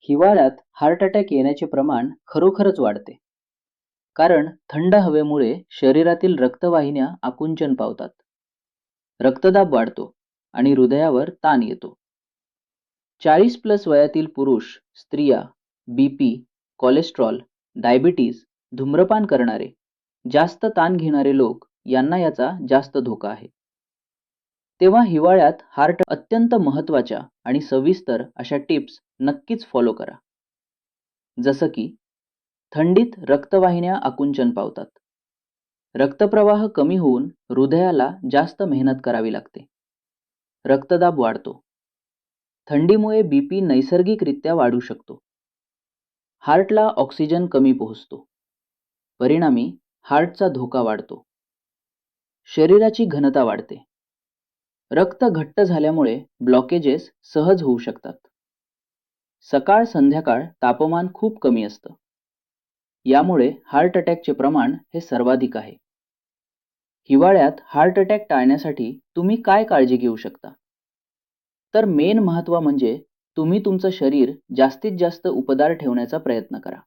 हिवाळ्यात heart attack येण्याचे प्रमाण खरोखरच वाढते. कारण थंड हवेमुळे शरीरातील रक्तवाहिन्या आकुंचन पावतात. रक्तदाब वाढतो आणि हृदयावर ताण येतो. 40+ वयातील पुरुष, स्त्रिया, बीपी, कोलेस्ट्रॉल, डायबिटीज, धूम्रपान करणारे, जास्त ताण घेणारे लोक यांना याचा जास्त धोका आहे. तेव्हा हिवाळ्यात हार्ट अत्यंत महत्त्वाच्या आणि सविस्तर अशा टिप्स नक्कीच फॉलो करा. जसं की थंडीत रक्तवाहिन्या आकुंचन पावतात. रक्तप्रवाह कमी होऊन हृदयाला जास्त मेहनत करावी लागते. रक्तदाब वाढतो. थंडीमुळे बीपी नैसर्गिकरित्या वाढू शकतो. हार्टला ऑक्सिजन कमी पोहोचतो. परिणामी हार्टचा धोका वाढतो. शरीराची घनता वाढते. रक्त घट्ट झाल्यामुळे ब्लॉकेजेस सहज होऊ शकतात. सकाळ संध्याकाळ तापमान खूप कमी असतं. यामुळे हार्ट अटॅकचे प्रमाण हे सर्वाधिक आहे. हिवाळ्यात हार्ट अटॅक टाळण्यासाठी तुम्ही काय काळजी घेऊ शकता? तर मेन महत्त्व म्हणजे तुम्ही तुमचं शरीर जास्तीत जास्त उबदार ठेवण्याचा प्रयत्न करा.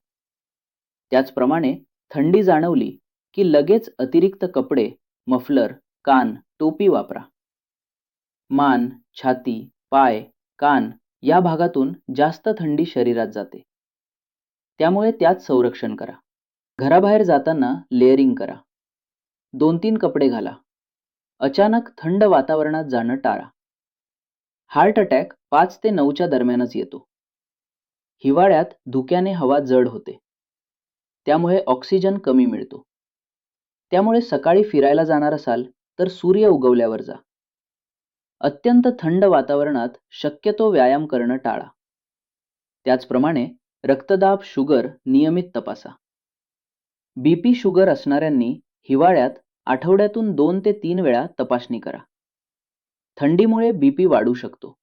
त्याचप्रमाणे थंडी जाणवली की लगेच अतिरिक्त कपडे, मफलर, कान, टोपी वापरा. मान, छाती, पाय, कान या भागातून जास्त थंडी शरीरात जाते. त्यामुळे त्यात संरक्षण करा. घराबाहेर जाताना लेअरिंग करा. 2-3 कपडे घाला. अचानक थंड वातावरणात जाणं टाळा. हार्ट अटॅक 5 ते 9च्या दरम्यानच येतो. हिवाळ्यात धुक्याने हवा जड होते. त्यामुळे ऑक्सिजन कमी मिळतो. त्यामुळे सकाळी फिरायला जाणार असाल तर सूर्य उगवल्यावर जा. अत्यंत थंड वातावरणात शक्यतो व्यायाम करणं टाळा. त्याचप्रमाणे रक्तदाब, शुगर नियमित तपासा. बीपी, शुगर असणाऱ्यांनी हिवाळ्यात आठवड्यातून 2 ते 3 वेळा तपासणी करा. थंडीमुळे बीपी वाढू शकतो.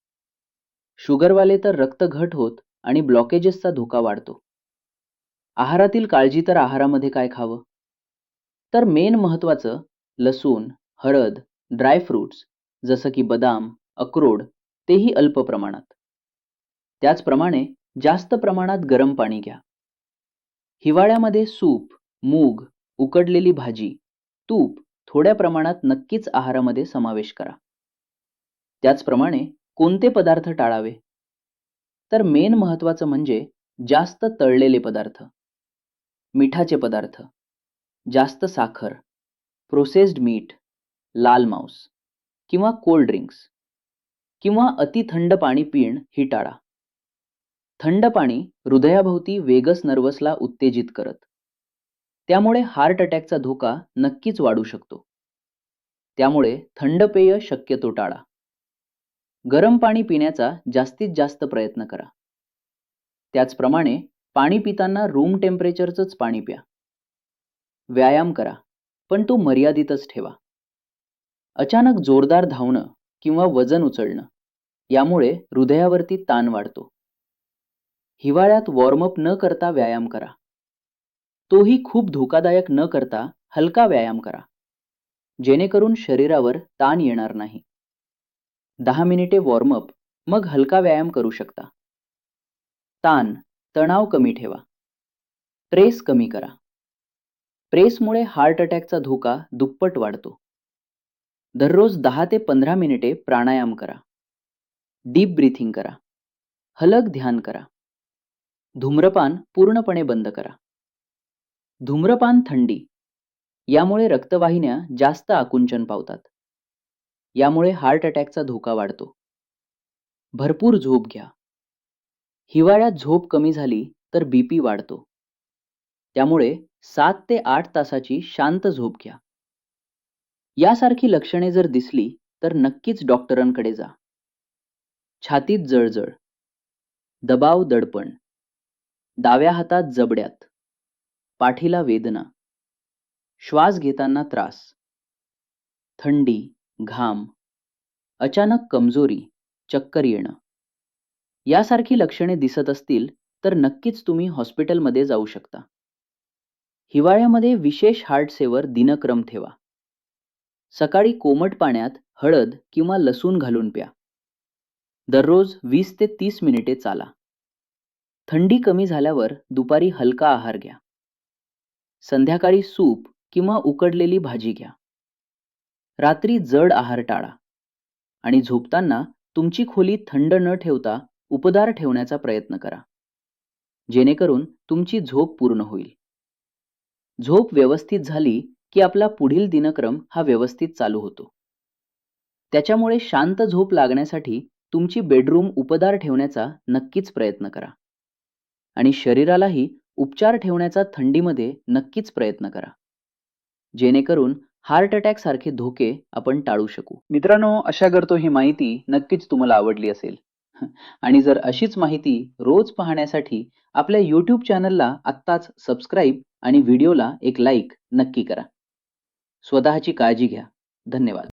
शुगरवाले तर रक्त घट होत आणि ब्लॉकेजेसचा धोका वाढतो. आहारातील काळजी तर आहारामध्ये काय खावं? तर मेन महत्त्वाचं लसूण, हळद, ड्राय फ्रुट्स जसं की बदाम, अक्रोड तेही अल्प प्रमाणात. त्याचप्रमाणे जास्त प्रमाणात गरम पाणी घ्या. हिवाळ्यामध्ये सूप, मूग, उकडलेली भाजी, तूप थोड्या प्रमाणात नक्कीच आहारामध्ये समावेश करा. त्याचप्रमाणे कोणते पदार्थ टाळावे? तर मेन महत्त्वाचं म्हणजे जास्त तळलेले पदार्थ, मिठाचे पदार्थ, जास्त साखर, प्रोसेस्ड मीठ, लाल मांस किंवा कोल्ड ड्रिंक्स किंवा अति थंड पाणी पिणं ही टाळा. थंड पाणी हृदयाभोवती वेगस नर्वसला उत्तेजित करत. त्यामुळे हार्ट अटॅकचा धोका नक्कीच वाढू शकतो. त्यामुळे थंड पेय शक्यतो टाळा. गरम पाणी पिण्याचा जास्तीत जास्त प्रयत्न करा. त्याचप्रमाणे पाणी पिताना रूम टेम्परेचरचंच पाणी प्या. व्यायाम करा, पण तो मर्यादितच ठेवा. अचानक जोरदार धावणं किंवा वजन उचलणं यामुळे हृदयावरती ताण वाढतो. हिवाळ्यात वॉर्मअप न करता व्यायाम करा. तोही खूप धोकादायक न करता हलका व्यायाम करा, जेणेकरून शरीरावर ताण येणार नाही. 10 मिनिटे वॉर्मअप, मग हलका व्यायाम करू शकता. ताण, तणाव कमी ठेवा. ट्रेस कमी करा. प्रेसमुळे हार्ट अटॅकचा धोका दुप्पट वाढतो. दररोज 10 ते 15 मिनिटे प्राणायाम करा. डीप ब्रीथिंग करा. हलक ध्यान करा. धूम्रपान पूर्णपणे बंद करा. धूम्रपान थंडी यामुळे रक्तवाहिन्या जास्त आकुंचन पावतात. यामुळे हार्ट अटॅकचा धोका वाढतो. भरपूर झोप घ्या. हिवाळ्यात झोप कमी झाली तर बीपी वाढतो. त्यामुळे 7 ते 8 तासाची शांत झोप घ्या. यासारखी लक्षणे जर दिसली तर नक्कीच डॉक्टरांकडे जा. छातीत जळजळ, दबाव, दडपण, डाव्या हातात जबड्यात, पाठीला वेदना, श्वास घेताना त्रास, थंडी, घाम, अचानक कमजोरी, चक्कर येणं यासारखी लक्षणे दिसत असतील तर नक्कीच तुम्ही हॉस्पिटलमध्ये जाऊ शकता. हिवाळ्यामध्ये विशेष हार्ट सेवर दिनक्रम ठेवा. सकाळी कोमट पाण्यात हळद किंवा लसूण घालून प्या. दररोज 20 ते 30 मिनिटे चाला. थंडी कमी झाल्यावर दुपारी हलका आहार घ्या. संध्याकाळी सूप किंवा उकडलेली भाजी घ्या. रात्री जड आहार टाळा आणि झोपताना तुमची खोली थंड न ठेवता उबदार ठेवण्याचा प्रयत्न करा, जेणेकरून तुमची झोप पूर्ण होईल. झोप व्यवस्थित झाली की आपला पुढील दिनक्रम हा व्यवस्थित चालू होतो. त्याच्यामुळे शांत झोप लागण्यासाठी तुमची बेडरूम उबदार ठेवण्याचा नक्कीच प्रयत्न करा आणि शरीरालाही उपचार ठेवण्याचा थंडीमध्ये नक्कीच प्रयत्न करा, जेणेकरून हार्ट अटॅक सारखे धोके आपण टाळू शकू. मित्रांनो, आशा करतो ही माहिती नक्कीच तुम्हाला आवडली असेल. आणि जर अशीच माहिती रोज पाहण्यासाठी आपल्या YouTube चॅनलला आत्ताच सबस्क्राईब आणि व्हिडिओला एक लाईक नक्की करा. स्वतःची काळजी घ्या. धन्यवाद.